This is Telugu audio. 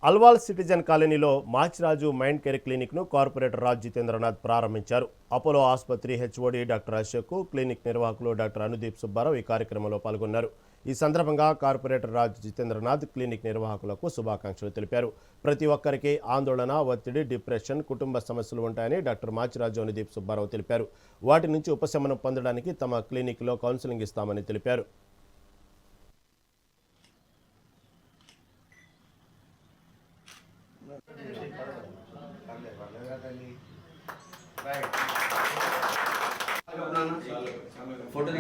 అల్వాల్ సిటిజన్ కాలనీలో మాచిరాజు మైండ్ కేర్ క్లినిక్ను కార్పొరేటర్ రాజ్ జితేంద్రనాథ్ ప్రారంభించారు. అపోలో ఆసుపత్రి హెచ్ఓడి డాక్టర్ అశోక్, క్లినిక్ నిర్వాహకులు డాక్టర్ అనుదీప్ సుబ్బారావు ఈ కార్యక్రమంలో పాల్గొన్నారు. ఈ సందర్భంగా కార్పొరేటర్ రాజ్ జితేంద్రనాథ్ క్లినిక్ నిర్వాహకులకు శుభాకాంక్షలు తెలిపారు. ప్రతి ఒక్కరికి ఆందోళన, ఒత్తిడి, డిప్రెషన్, కుటుంబ సమస్యలు ఉంటాయని డాక్టర్ మాచిరాజు అనుదీప్ సుబ్బారావు తెలిపారు. వాటి నుంచి ఉపశమనం పొందడానికి తమ క్లినిక్లో కౌన్సిలింగ్ ఇస్తామని తెలిపారు. फोटो